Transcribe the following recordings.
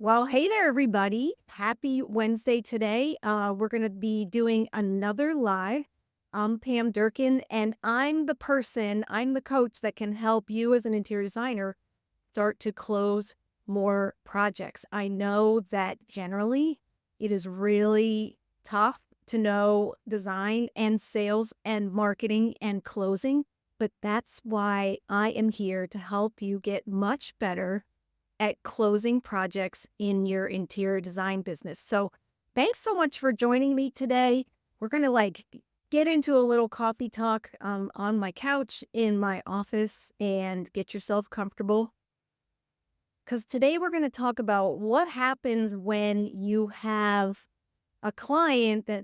Well, hey there, everybody. Happy Wednesday today. We're going to be doing another live. I'm Pam Durkin, and I'm the coach that can help you as an interior designer start to close more projects. I know that generally it is really tough to know design and sales and marketing and closing, but that's why I am here to help you get much better at closing projects in your interior design business. So, thanks so much for joining me today. We're going to get into a little coffee talk on my couch in my office and get yourself comfortable. Because today we're going to talk about what happens when you have a client that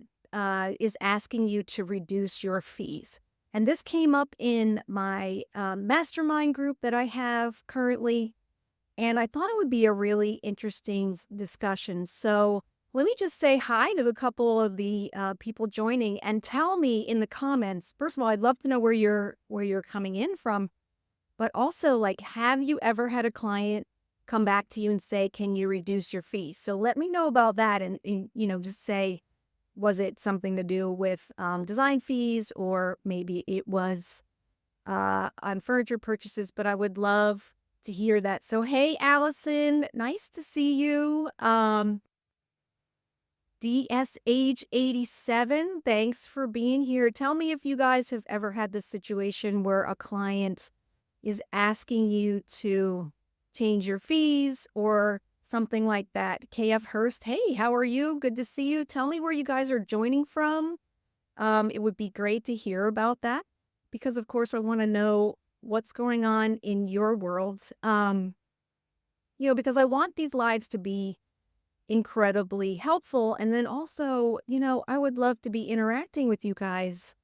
is asking you to reduce your fees. And this came up in my mastermind group that I have currently, and I thought it would be a really interesting discussion. So let me just say hi to the couple of the people joining, and tell me in the comments. First of all, I'd love to know where you're coming in from, but also, like, have you ever had a client come back to you and say, "Can you reduce your fees?" So let me know about that, and just say, was it something to do with design fees, or maybe it was on furniture purchases, but I would love to hear that. So, hey, Allison, nice to see you. DSH87, thanks for being here. Tell me if you guys have ever had this situation where a client is asking you to change your fees or something like that. KF Hurst, hey, how are you? Good to see you. Tell me where you guys are joining from. It would be great to hear about that because, of course, I want to know what's going on in your world. Because I want these lives to be incredibly helpful. And then also, I would love to be interacting with you guys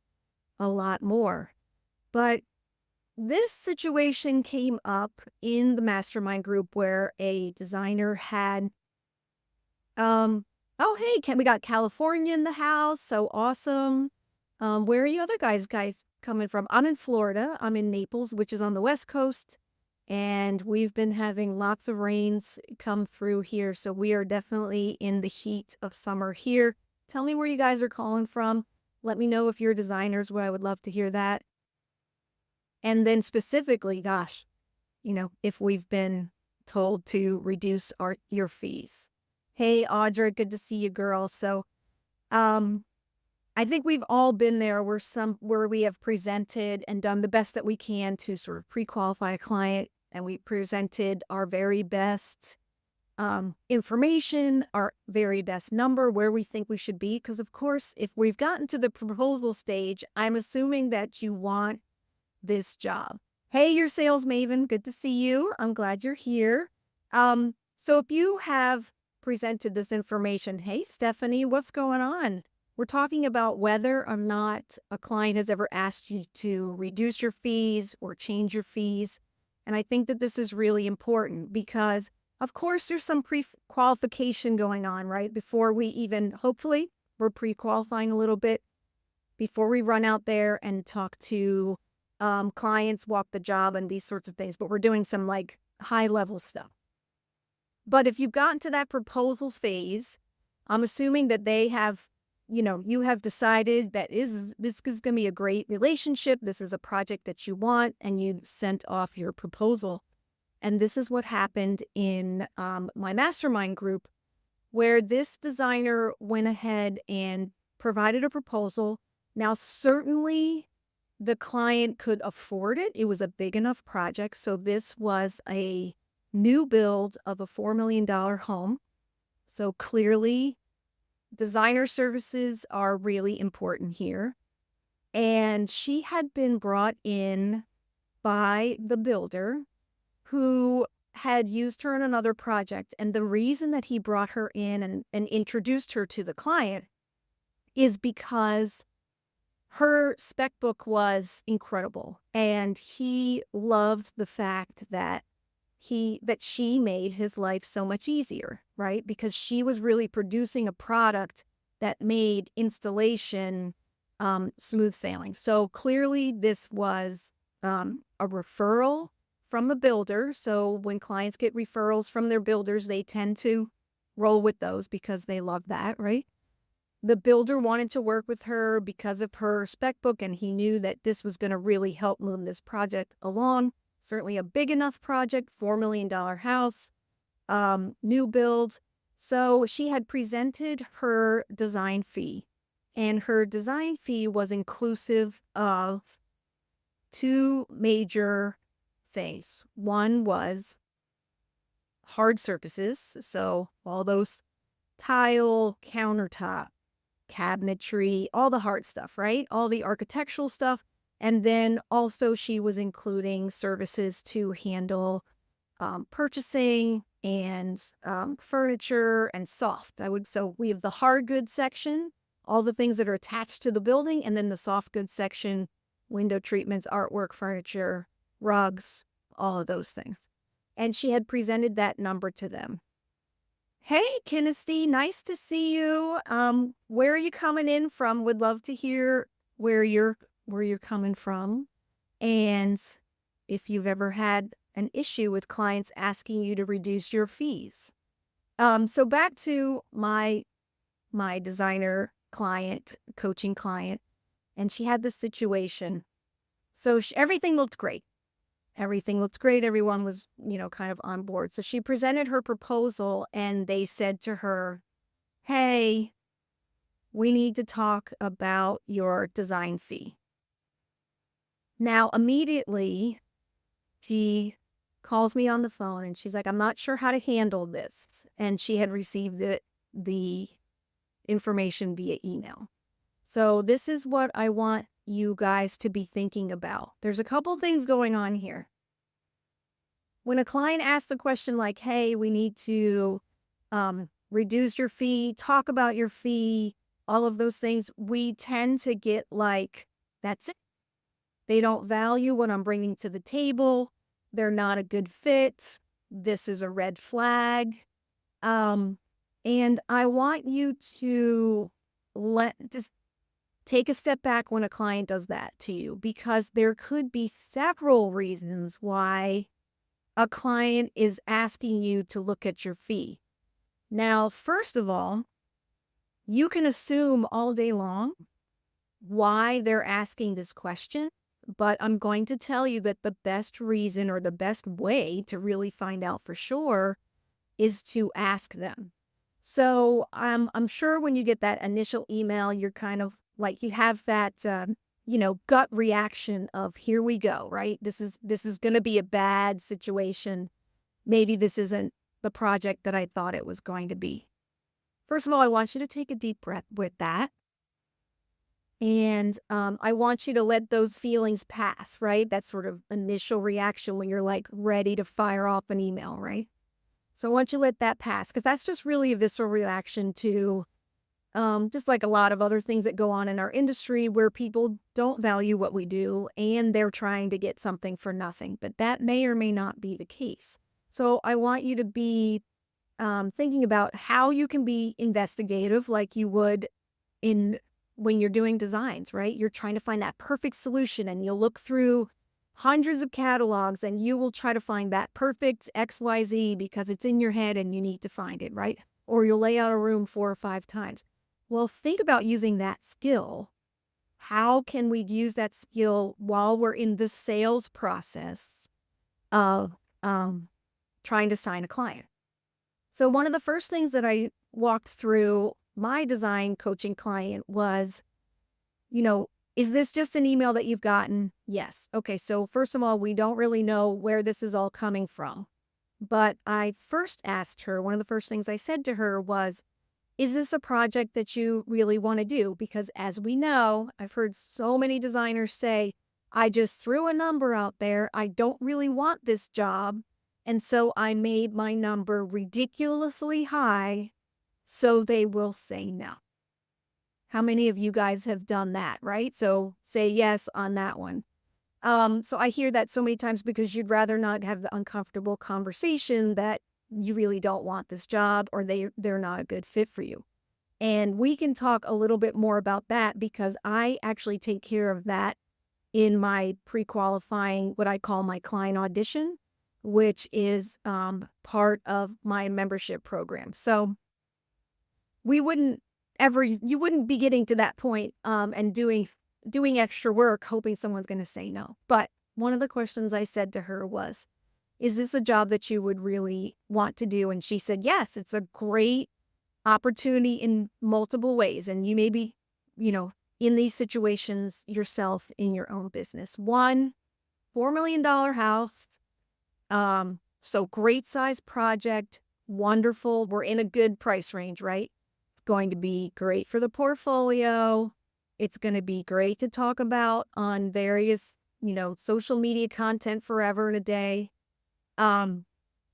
a lot more. But this situation came up in the mastermind group where a designer had, oh, hey, we got California in the house. So awesome. Where are you other guys coming from? I'm in Florida. I'm in Naples, which is on the West Coast. And we've been having lots of rains come through here. So we are definitely in the heat of summer here. Tell me where you guys are calling from. Let me know if you're designers, where I would love to hear that. And then specifically, gosh, if we've been told to reduce your fees. Hey, Audra, good to see you, girl. So, um, I think we've all been there where we have presented and done the best that we can to sort of pre-qualify a client, and we presented our very best information, our very best number, where we think we should be. Because of course, if we've gotten to the proposal stage, I'm assuming that you want this job. Hey, your sales maven, good to see you. I'm glad you're here. So if you have presented this information, hey, Stephanie, what's going on? We're talking about whether or not a client has ever asked you to reduce your fees or change your fees. And I think that this is really important because, of course, there's some pre-qualification going on, right? Before we even, hopefully, we're pre-qualifying a little bit before we run out there and talk to clients, walk the job, and these sorts of things. But we're doing some like high level stuff. But if you've gotten to that proposal phase, I'm assuming that they have, you have decided that this is going to be a great relationship. This is a project that you want, and you sent off your proposal. And this is what happened in my mastermind group, where this designer went ahead and provided a proposal. Now, certainly the client could afford it. It was a big enough project. So this was a new build of a $4 million home. So clearly, designer services are really important here. And she had been brought in by the builder who had used her in another project. And the reason that he brought her in and introduced her to the client is because her spec book was incredible, and he loved the fact that she made his life so much easier, right? Because she was really producing a product that made installation smooth sailing. So clearly this was a referral from the builder. So when clients get referrals from their builders, they tend to roll with those because they love that, right? The builder wanted to work with her because of her spec book, and he knew that this was going to really help move this project along. Certainly a big enough project, $4 million house, new build. So she had presented her design fee, and her design fee was inclusive of two major things. One was hard surfaces, so all those tile, countertop, cabinetry, all the hard stuff, right? All the architectural stuff. And then also she was including services to handle purchasing and furniture and soft. So we have the hard goods section, all the things that are attached to the building, and then the soft goods section, window treatments, artwork, furniture, rugs, all of those things. And she had presented that number to them. Hey, Kinesty, nice to see you. Where are you coming in from? Would love to hear where you're coming from, and if you've ever had an issue with clients asking you to reduce your fees. So back to my designer client, coaching client, and she had this situation. So everything looked great. Everything looked great. Everyone was, kind of on board. So she presented her proposal and they said to her, hey, we need to talk about your design fee. Now, immediately, she calls me on the phone and she's like, I'm not sure how to handle this. And she had received the information via email. So this is what I want you guys to be thinking about. There's a couple things going on here. When a client asks a question like, hey, we need to reduce your fee, talk about your fee, all of those things, we tend to get like, that's it. They don't value what I'm bringing to the table. They're not a good fit. This is a red flag. And I want you to just take a step back when a client does that to you, because there could be several reasons why a client is asking you to look at your fee. Now, first of all, you can assume all day long why they're asking this question, but I'm going to tell you that the best reason or the best way to really find out for sure is to ask them. So I'm sure when you get that initial email, you're kind of like, you have that, gut reaction of, here we go, right? This is going to be a bad situation. Maybe this isn't the project that I thought it was going to be. First of all, I want you to take a deep breath with that. And I want you to let those feelings pass, right? That sort of initial reaction when you're like ready to fire off an email, right? So I want you to let that pass, because that's just really a visceral reaction to just like a lot of other things that go on in our industry where people don't value what we do and they're trying to get something for nothing. But that may or may not be the case. So I want you to be thinking about how you can be investigative like you would when you're doing designs, right? You're trying to find that perfect solution, and you'll look through hundreds of catalogs and you will try to find that perfect XYZ because it's in your head and you need to find it, right? Or you'll lay out a room 4 or 5 times. Well, think about using that skill. How can we use that skill while we're in the sales process of trying to sign a client? So one of the first things that I walked through my design coaching client was, is this just an email that you've gotten? Yes. Okay, so first of all, we don't really know where this is all coming from. But I first asked her, one of the first things I said to her was, is this a project that you really want to do? Because as we know, I've heard so many designers say, I just threw a number out there. I don't really want this job. And so I made my number ridiculously high so they will say no. How many of you guys have done that, right? So say yes on that one. So I hear that so many times because you'd rather not have the uncomfortable conversation that you really don't want this job or they're not a good fit for you. And we can talk a little bit more about that because I actually take care of that in my pre-qualifying, what I call my client audition. which is part of my membership program. So we wouldn't you wouldn't be getting to that point and doing extra work hoping someone's going to say no. But one of the questions I said to her was, is this a job that you would really want to do? And she said, yes, it's a great opportunity in multiple ways. And you may be, you know, in these situations yourself in your own business. One, $4 million house. So great size project, wonderful. We're in a good price range, right? It's going to be great for the portfolio. It's going to be great to talk about on various, social media content forever and a day.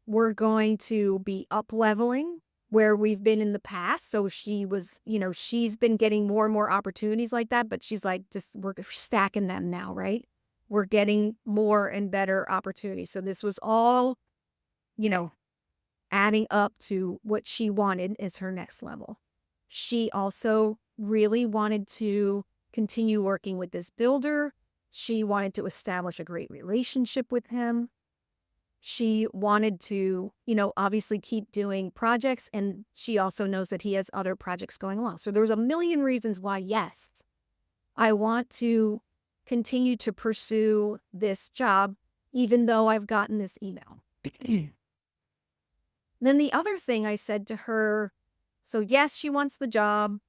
We're going to be up leveling where we've been in the past. So she was, she's been getting more and more opportunities like that, but she's like, we're stacking them now, right? We're getting more and better opportunities. So this was all, adding up to what she wanted as her next level. She also really wanted to continue working with this builder. She wanted to establish a great relationship with him. She wanted to, obviously keep doing projects, and she also knows that he has other projects going along. So there was a million reasons why, yes, I want to continue to pursue this job, even though I've gotten this email. Then the other thing I said to her, so yes, she wants the job.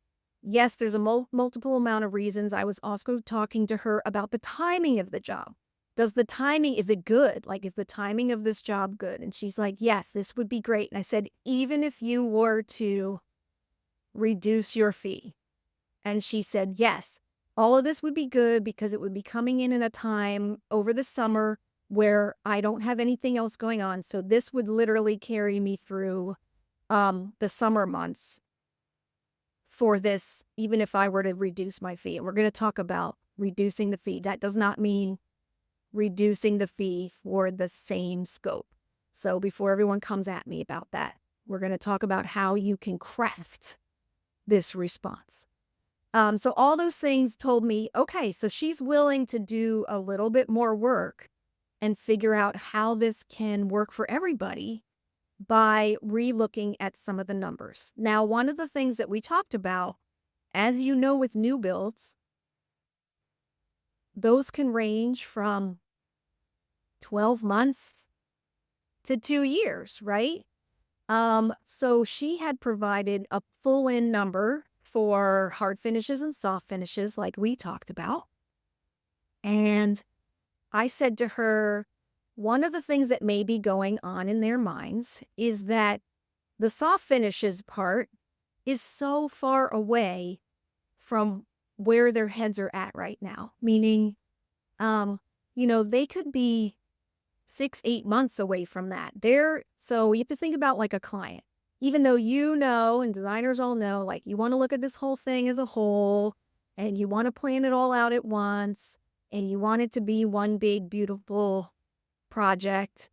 Yes, there's a multiple amount of reasons. I was also talking to her about the timing of the job. Is it good? Like, is the timing of this job good? And she's like, yes, this would be great. And I said, even if you were to reduce your fee. And she said, yes, all of this would be good because it would be coming in a time over the summer where I don't have anything else going on. So this would literally carry me through the summer months for this, even if I were to reduce my fee. And we're going to talk about reducing the fee. That does not mean reducing the fee for the same scope. So before everyone comes at me about that, we're going to talk about how you can craft this response. So all those things told me, okay, so she's willing to do a little bit more work and figure out how this can work for everybody by relooking at some of the numbers. Now, one of the things that we talked about, as you know, with new builds, those can range from 12 months to 2 years, right? So she had provided a full-in number for hard finishes and soft finishes like we talked about. And I said to her, one of the things that may be going on in their minds is that the soft finishes part is so far away from where their heads are at right now. Meaning, they could be 6, 8 months away from that. So you have to think about like a client. Even though and designers all know, like you want to look at this whole thing as a whole and you want to plan it all out at once and you want it to be one big, beautiful project.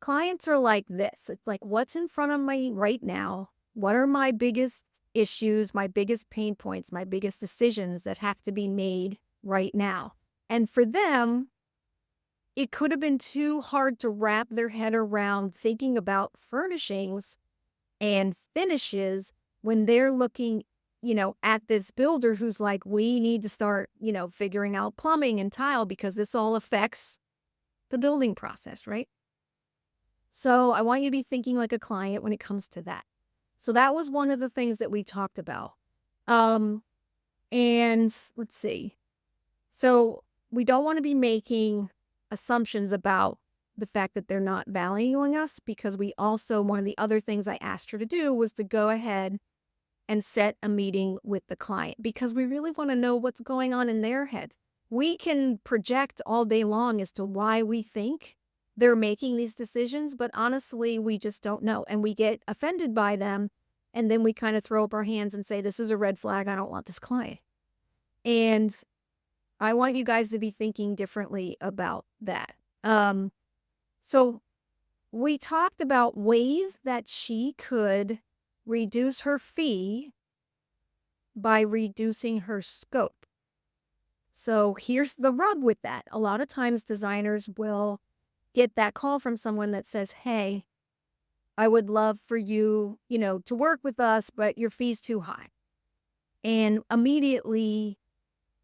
Clients are like this. It's like, what's in front of me right now? What are my biggest issues, my biggest pain points, my biggest decisions that have to be made right now? And for them, it could have been too hard to wrap their head around thinking about furnishings and finishes when they're looking, at this builder who's like, we need to start, figuring out plumbing and tile because this all affects the building process, right? So I want you to be thinking like a client when it comes to that. So that was one of the things that we talked about. And let's see. So we don't want to be making assumptions about the fact that they're not valuing us, because one of the other things I asked her to do was to go ahead and set a meeting with the client, because we really want to know what's going on in their heads. We can project all day long as to why we think they're making these decisions, but honestly, we just don't know. And we get offended by them. And then we kind of throw up our hands and say, this is a red flag. I don't want this client. And I want you guys to be thinking differently about that. So we talked about ways that she could reduce her fee by reducing her scope. So here's the rub with that. A lot of times designers will get that call from someone that says, hey, I would love for you, to work with us, but your fee's too high. And immediately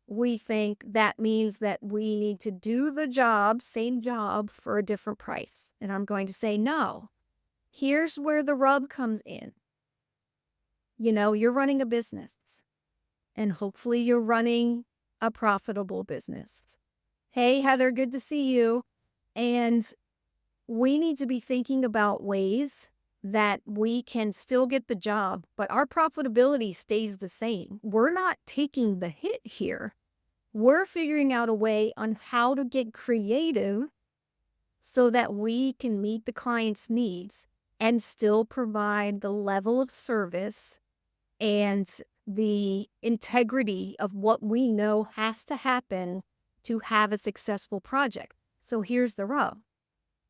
we think that means that we need to do the job, same job, for a different price. And I'm going to say, no, here's where the rub comes in. You're running a business, and hopefully you're running a profitable business. Hey, Heather, good to see you. And we need to be thinking about ways that we can still get the job, but our profitability stays the same. We're not taking the hit here. We're figuring out a way on how to get creative so that we can meet the client's needs and still provide the level of service and the integrity of what we know has to happen to have a successful project. So here's the rub.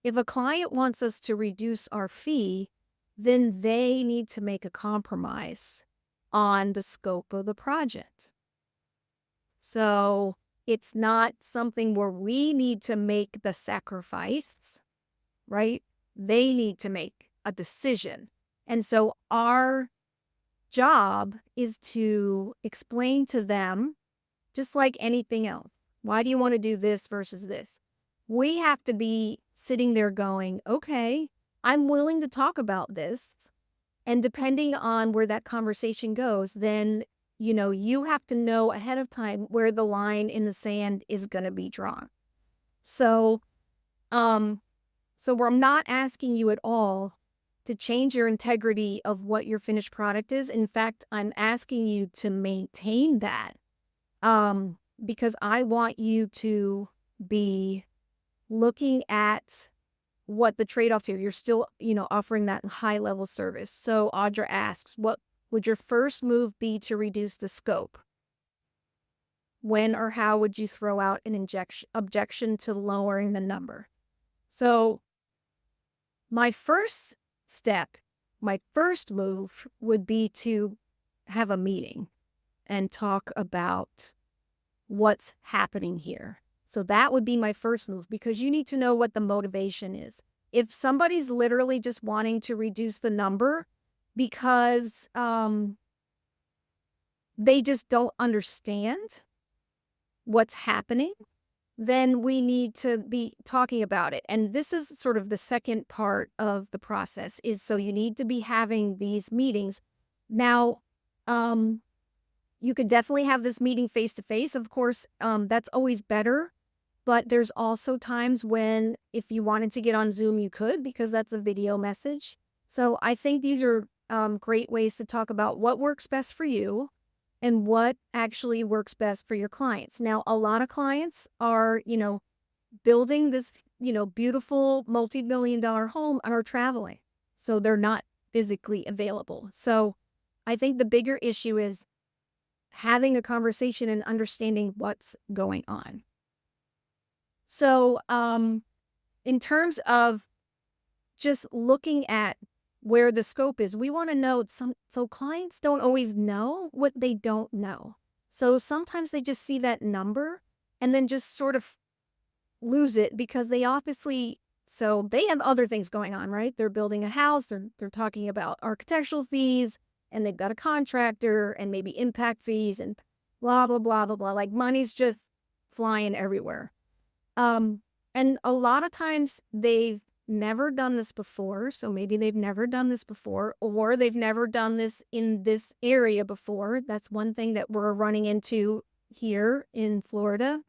If a client wants us to reduce our fee, then they need to make a compromise on the scope of the project. So it's not something where we need to make the sacrifice, right? They need to make a decision. And so our job is to explain to them, just like anything else, why do you want to do this versus this? We have to be sitting there going, okay, I'm willing to talk about this. And depending on where that conversation goes, then, you have to know ahead of time where the line in the sand is going to be drawn. So, we're not asking you at all to change your integrity of what your finished product is. In fact, I'm asking you to maintain that, because I want you to be looking at what the trade-offs are. You're still, offering that high level service. So Audra asks, what would your first move be to reduce the scope? When or how would you throw out an objection to lowering the number? So my first step, my first move would be to have a meeting and talk about what's happening here. So that would be my first move, because you need to know what the motivation is. If somebody's literally just wanting to reduce the number because they just don't understand what's happening, then we need to be talking about it. And this is sort of the second part of the process, is so you need to be having these meetings. Now, you could definitely have this meeting face to face. Of course, that's always better. But there's also times when if you wanted to get on Zoom, you could, because that's a video message. So I think these are great ways to talk about what works best for you and what actually works best for your clients. Now, a lot of clients are, building this, beautiful multi-million-dollar home and are traveling. So they're not physically available. So I think the bigger issue is having a conversation and understanding what's going on. So, in terms of just looking at where the scope is, we want to know so clients don't always know what they don't know. So sometimes they just see that number and then just sort of lose it, because they obviously, so they have other things going on, right? They're building a house, they're talking about architectural fees, and they've got a contractor and maybe impact fees and blah, blah, blah, blah, blah. Like money's just flying everywhere. And a lot of times they've never done this before. So maybe they've never done this before, or they've never done this in this area before. That's one thing that we're running into here in Florida.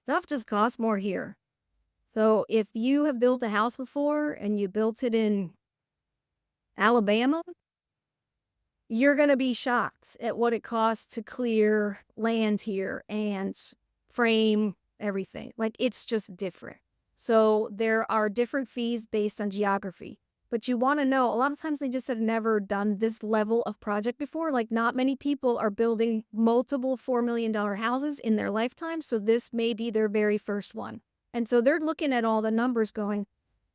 Stuff just costs more here. So if you have built a house before and you built it in Alabama, you're going to be shocked at what it costs to clear land here and frame everything. Like, it's just different. So there are different fees based on geography. But you want to know, a lot of times they just have never done this level of project before. Like, not many people are building multiple $4 million houses in their lifetime. So this may be their very first one. And so they're looking at all the numbers going,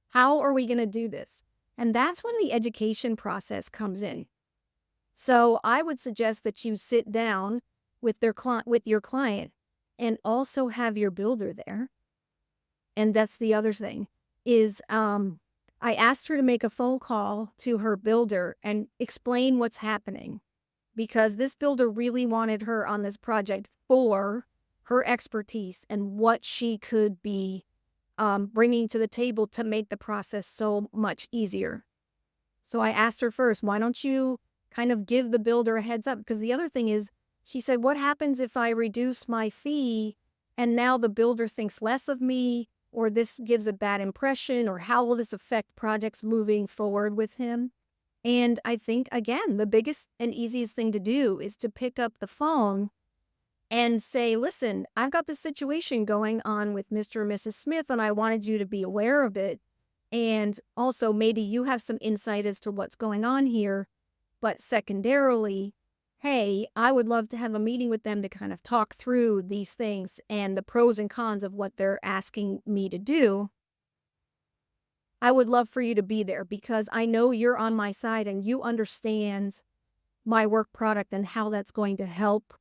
how are we going to do this? And that's when the education process comes in. So I would suggest that you sit down with your client and also have your builder there and that's the other thing, is I asked her to make a phone call to her builder and explain what's happening because this builder really wanted her on this project for her expertise and what she could be bringing to the table to make the process so much easier. So I asked her first, why don't you kind of give the builder a heads up? Because the other thing is, she said, what happens if I reduce my fee and now the builder thinks less of me, or this gives a bad impression, or how will this affect projects moving forward with him? And I think, again, the biggest and easiest thing to do is to pick up the phone and say, listen, I've got this situation going on with Mr. and Mrs. Smith, and I wanted you to be aware of it. And also, maybe you have some insight as to what's going on here. But secondarily, hey, I would love to have a meeting with them to kind of talk through these things and the pros and cons of what they're asking me to do. I would love for you to be there because I know you're on my side and you understand my work product and how that's going to help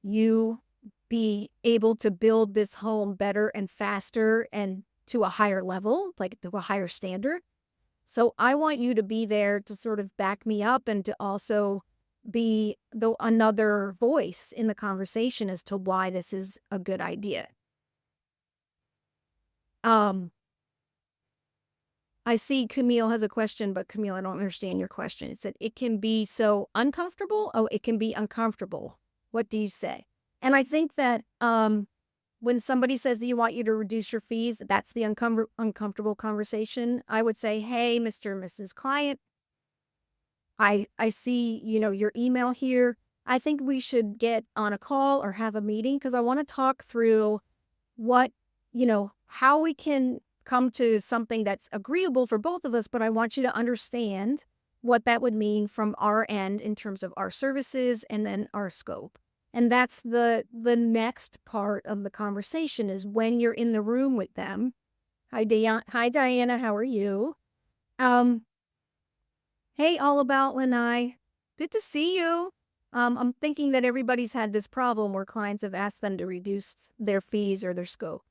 you be able to build this home better and faster and to a higher level, like to a higher standard. So I want you to be there to sort of back me up and to also be another voice in the conversation as to why this is a good idea. Um, I see Camille has a question, but Camille, I don't understand your question. It said, it can be so uncomfortable. Oh, it can be uncomfortable. What do you say? And I think that when somebody says that you want you to reduce your fees, that's the uncomfortable conversation. I would say, hey, Mr. and Mrs. Client, I see, your email here. I think we should get on a call or have a meeting because I want to talk through what, how we can come to something that's agreeable for both of us, but I want you to understand what that would mean from our end in terms of our services and then our scope. And that's the next part of the conversation is when you're in the room with them. Hi, Hi, Diana. How are you? Um, Hey, all about Lanai. Good to see you. I'm thinking that everybody's had this problem where clients have asked them to reduce their fees or their scope.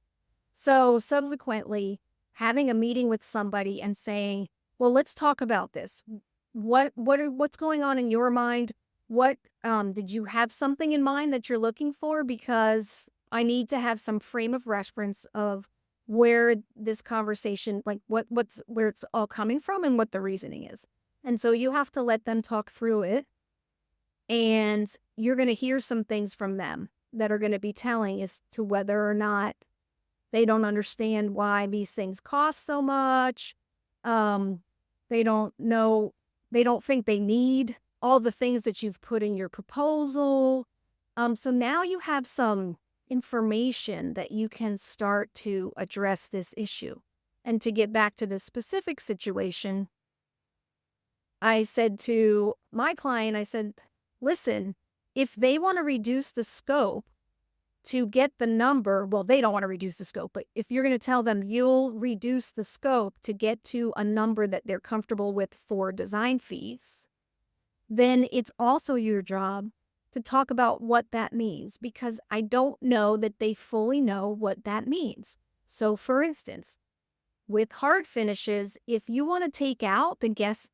So subsequently, having a meeting with somebody and saying, well, let's talk about this. What's going on in your mind? What did you have something in mind that you're looking for? Because I need to have some frame of reference of where this conversation, like where it's all coming from and what the reasoning is. And so you have to let them talk through it. And you're going to hear some things from them that are going to be telling as to whether or not they don't understand why these things cost so much. They don't know, they don't think they need all the things that you've put in your proposal. So now you have some information that you can start to address this issue. And to get back to the specific situation, I said to my client, I said, listen, if they want to reduce the scope to get the number, well, they don't want to reduce the scope, but if you're going to tell them you'll reduce the scope to get to a number that they're comfortable with for design fees, then it's also your job to talk about what that means, because I don't know that they fully know what that means. So for instance, with hard finishes, if you want to take out the guest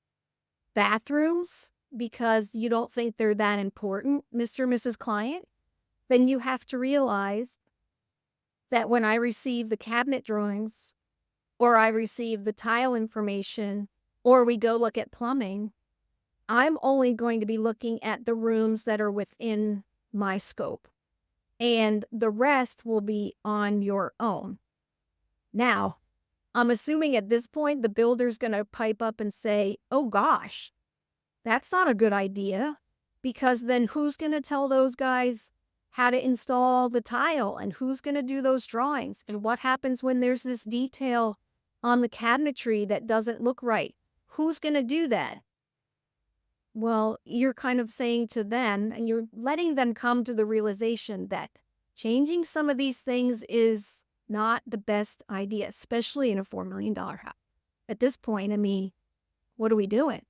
bathrooms because you don't think they're that important, Mr. and Mrs. Client, then you have to realize that when I receive the cabinet drawings or I receive the tile information or we go look at plumbing, I'm only going to be looking at the rooms that are within my scope, and the rest will be on your own. Now, I'm assuming at this point the builder's going to pipe up and say, oh gosh, that's not a good idea, because then who's going to tell those guys how to install the tile, and who's going to do those drawings, and what happens when there's this detail on the cabinetry that doesn't look right? Who's going to do that? Well, you're kind of saying to them, and you're letting them come to the realization that changing some of these things is not the best idea, especially in a $4 million house. At this point, I mean, what are we doing?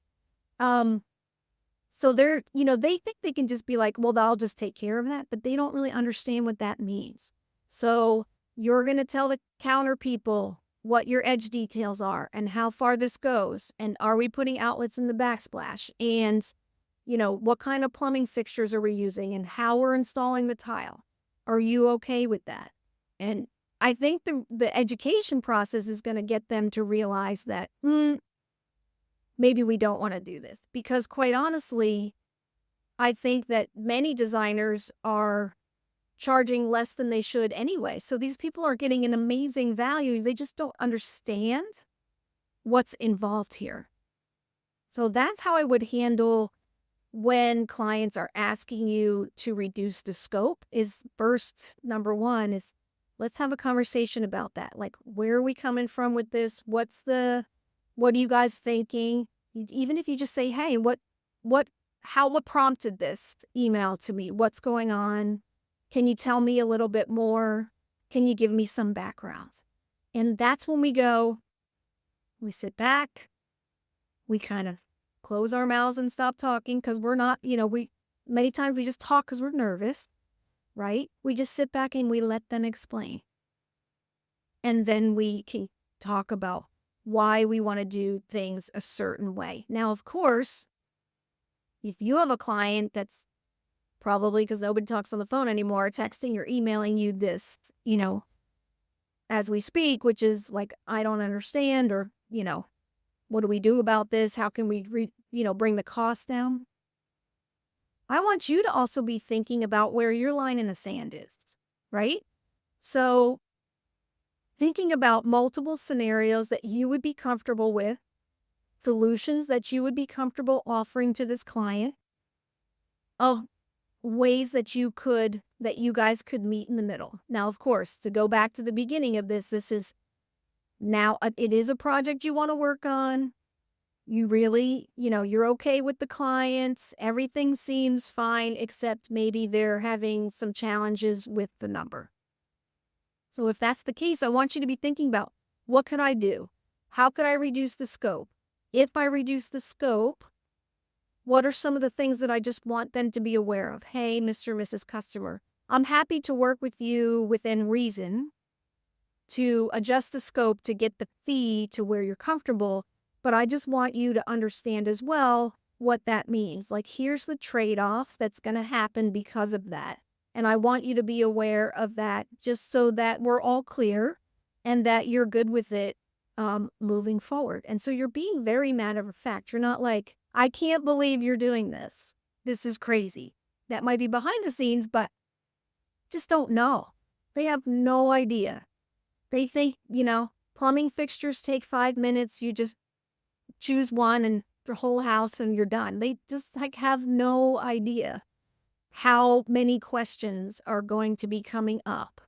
So they think they can just be like, well, I'll just take care of that, but they don't really understand what that means. So You're going to tell the counter people what your edge details are and how far this goes. And are we putting outlets in the backsplash? And, what kind of plumbing fixtures are we using and how we're installing the tile? Are you okay with that? And I think the education process is going to get them to realize that maybe we don't want to do this. Because quite honestly, I think that many designers are charging less than they should anyway. So these people are getting an amazing value. They just don't understand what's involved here. So that's how I would handle when clients are asking you to reduce the scope is first, number one is let's have a conversation about that. Like, where are we coming from with this? What are you guys thinking? Even if you just say, hey, what prompted this email to me? What's going on? Can you tell me a little bit more? Can you give me some background? And that's when we sit back, we kind of close our mouths and stop talking because we're not, many times we just talk because we're nervous, right? We just sit back and we let them explain. And then we can talk about why we want to do things a certain way. Now, of course, if you have a client that's probably because nobody talks on the phone anymore, texting or emailing you this, as we speak, which is like, I don't understand, or, what do we do about this? How can we, bring the cost down? I want you to also be thinking about where your line in the sand is, right? So thinking about multiple scenarios that you would be comfortable with, solutions that you would be comfortable offering to this client, of ways that you guys could meet in the middle. Now, of course, to go back to the beginning of this is now it is a project you want to work on. You really, you're okay with the clients. Everything seems fine, except maybe they're having some challenges with the number. So if that's the case, I want you to be thinking about, what could I do? How could I reduce the scope? If I reduce the scope, what are some of the things that I just want them to be aware of? Hey, Mr. or Mrs. Customer, I'm happy to work with you within reason to adjust the scope to get the fee to where you're comfortable. But I just want you to understand as well what that means. Like, here's the trade-off that's going to happen because of that. And I want you to be aware of that just so that we're all clear and that you're good with it moving forward. And so you're being very matter of fact. You're not like, I can't believe you're doing this. This is crazy. That might be behind the scenes, but just don't know. They have no idea. They think, plumbing fixtures take 5 minutes. You just choose one and the whole house and you're done. They just have no idea how many questions are going to be coming up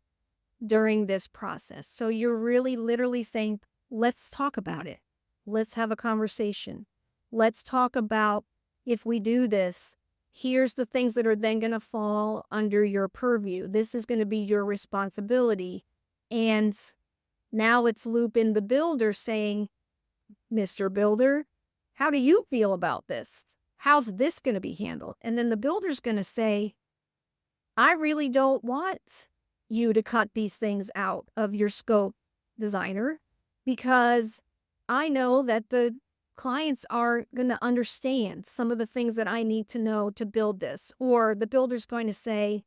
during this process. So you're really literally saying, let's talk about it. Let's have a conversation. Let's talk about, if we do this, here's the things that are then going to fall under your purview. This is going to be your responsibility. And now let's loop in the builder saying, Mr. Builder, how do you feel about this? How's this going to be handled? And then the builder's going to say, I really don't want you to cut these things out of your scope, designer, because I know that the clients are going to understand some of the things that I need to know to build this. Or the builder's going to say,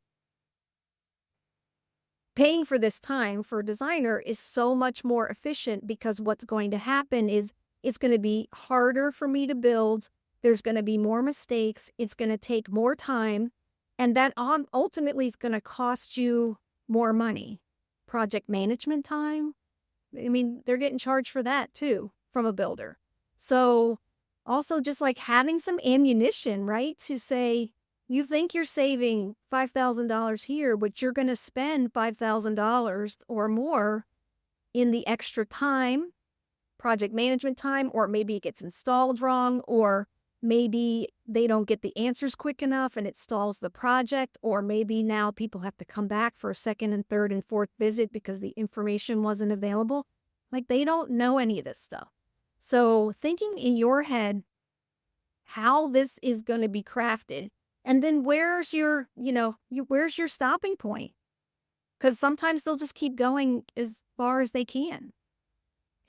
paying for this time for a designer is so much more efficient because what's going to happen is it's going to be harder for me to build. There's going to be more mistakes. It's going to take more time. And that ultimately is going to cost you more money. Project management time. I mean, they're getting charged for that too from a builder. So also just like having some ammunition, right? To say, you think you're saving $5,000 here, but you're going to spend $5,000 or more in the extra time, project management time, or maybe it gets installed wrong, or maybe they don't get the answers quick enough and it stalls the project, or maybe now people have to come back for a second and third and fourth visit because the information wasn't available. Like, they don't know any of this stuff. So thinking in your head how this is going to be crafted, and then where's your stopping point? because sometimes they'll just keep going as far as they can.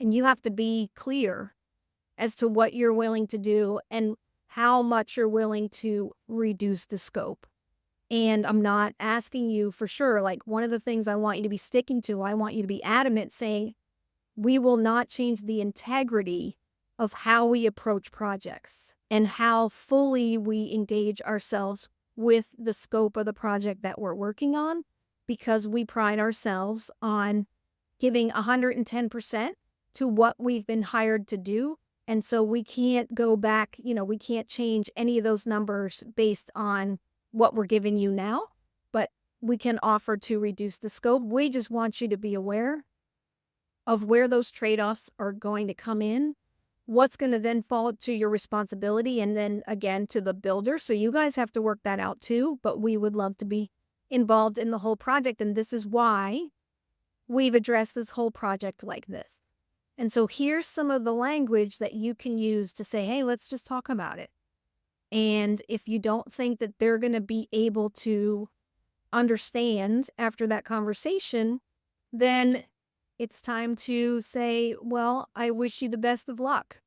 And you have to be clear as to what you're willing to do and how much you're willing to reduce the scope. And I'm not asking you for sure. Like, one of the things I want you to be sticking to, I want you to be adamant saying, we will not change the integrity of how we approach projects and how fully we engage ourselves with the scope of the project that we're working on, because we pride ourselves on giving 110% to what we've been hired to do. And so we can't go back, we can't change any of those numbers based on what we're giving you now, but we can offer to reduce the scope. We just want you to be aware of where those trade-offs are going to come in, what's going to then fall to your responsibility, and then again to the builder. So you guys have to work that out too, but we would love to be involved in the whole project. And this is why we've addressed this whole project like this. And so here's some of the language that you can use to say, hey, let's just talk about it. And if you don't think that they're going to be able to understand after that conversation, then it's time to say, well, I wish you the best of luck.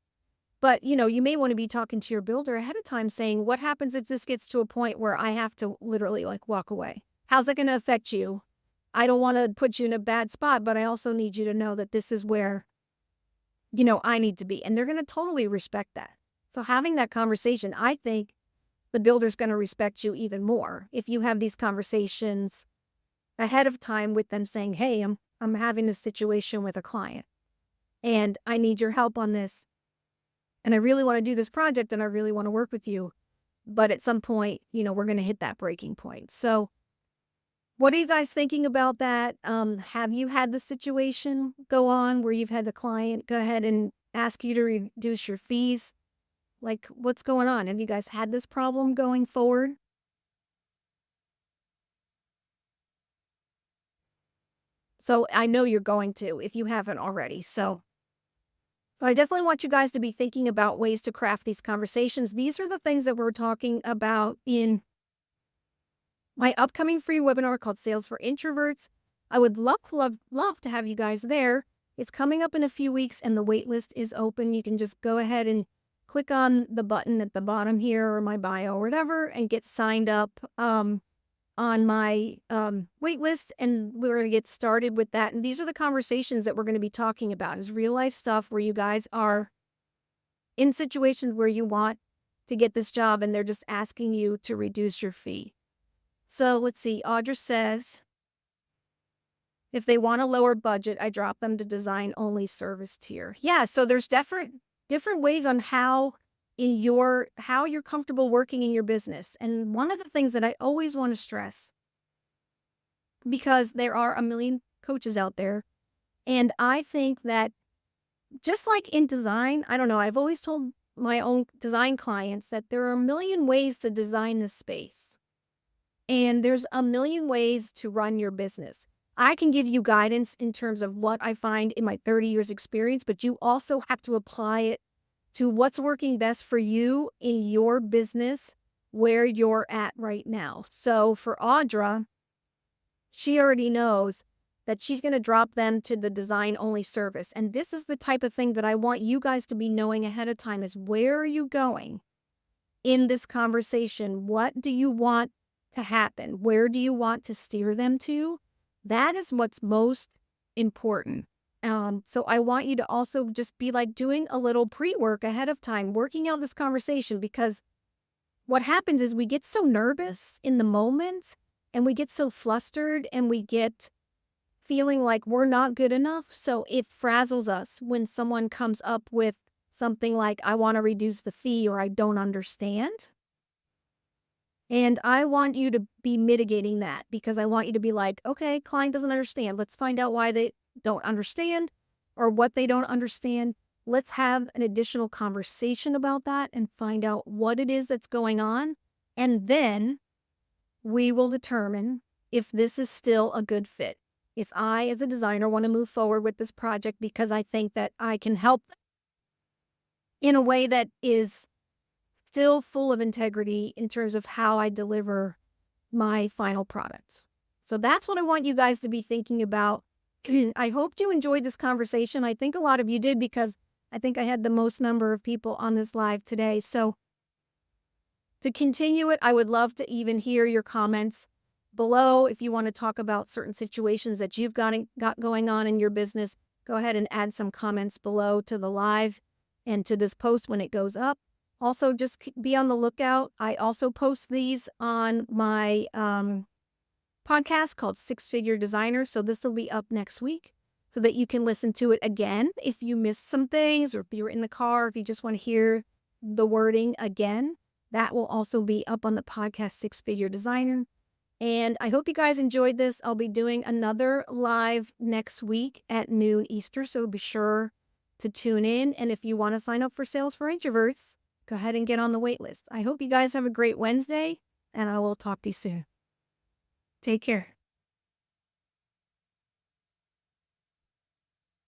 But, you may want to be talking to your builder ahead of time saying, what happens if this gets to a point where I have to literally walk away? How's that going to affect you? I don't want to put you in a bad spot, but I also need you to know that this is where, I need to be. And they're going to totally respect that. So having that conversation, I think the builder's going to respect you even more if you have these conversations ahead of time with them saying, hey, I'm having this situation with a client and I need your help on this. And I really want to do this project and I really want to work with you. But at some point, we're going to hit that breaking point. So what are you guys thinking about that? Have you had the situation go on where you've had the client go ahead and ask you to reduce your fees? Like, what's going on? Have you guys had this problem going forward? So I know you're going to if you haven't already. So I definitely want you guys to be thinking about ways to craft these conversations. These are the things that we're talking about in my upcoming free webinar called Sales for Introverts. I would love, love, love to have you guys there. It's coming up in a few weeks and the wait list is open. You can just go ahead and click on the button at the bottom here or my bio or whatever and get signed up on my wait list, and we're going to get started with that. And these are the conversations that we're going to be talking about, is real life stuff where you guys are in situations where you want to get this job and they're just asking you to reduce your fee. So let's see. Audra says, if they want a lower budget, I drop them to design only service tier. Yeah, so there's different ways on how you're comfortable working in your business. And one of the things that I always want to stress, because there are a million coaches out there, and I think that just like in design, I don't know, I've always told my own design clients that there are a million ways to design this space. And there's a million ways to run your business. I can give you guidance in terms of what I find in my 30 years experience, but you also have to apply it to what's working best for you in your business where you're at right now. So for Audra, she already knows that she's going to drop them to the design only service. And this is the type of thing that I want you guys to be knowing ahead of time, is where are you going in this conversation? What do you want to happen? Where do you want to steer them to? That is what's most important. So I want you to also just be doing a little pre-work ahead of time, working out this conversation, because what happens is we get so nervous in the moment and we get so flustered and we get feeling like we're not good enough. So it frazzles us when someone comes up with something like, I want to reduce the fee, or I don't understand. And I want you to be mitigating that, because I want you to be like, okay, client doesn't understand. Let's find out why they don't understand or what they don't understand. Let's have an additional conversation about that and find out what it is that's going on. And then we will determine if this is still a good fit. If I, as a designer, want to move forward with this project because I think that I can help in a way that is still full of integrity in terms of how I deliver my final product. So that's what I want you guys to be thinking about. I hope you enjoyed this conversation. I think a lot of you did because I think I had the most number of people on this live today. So to continue it, I would love to even hear your comments below. If you want to talk about certain situations that you've got going on in your business, go ahead and add some comments below to the live and to this post when it goes up. Also, just be on the lookout. I also post these on my podcast called Six Figure Designer. So this will be up next week so that you can listen to it again if you missed some things, or if you're in the car, if you just want to hear the wording again. That will also be up on the podcast Six Figure Designer. And I hope you guys enjoyed this. I'll be doing another live next week at noon Easter, so be sure to tune in. And if you want to sign up for Sales for Introverts, go ahead and get on the wait list. I hope you guys have a great Wednesday, and I will talk to you soon. Take care.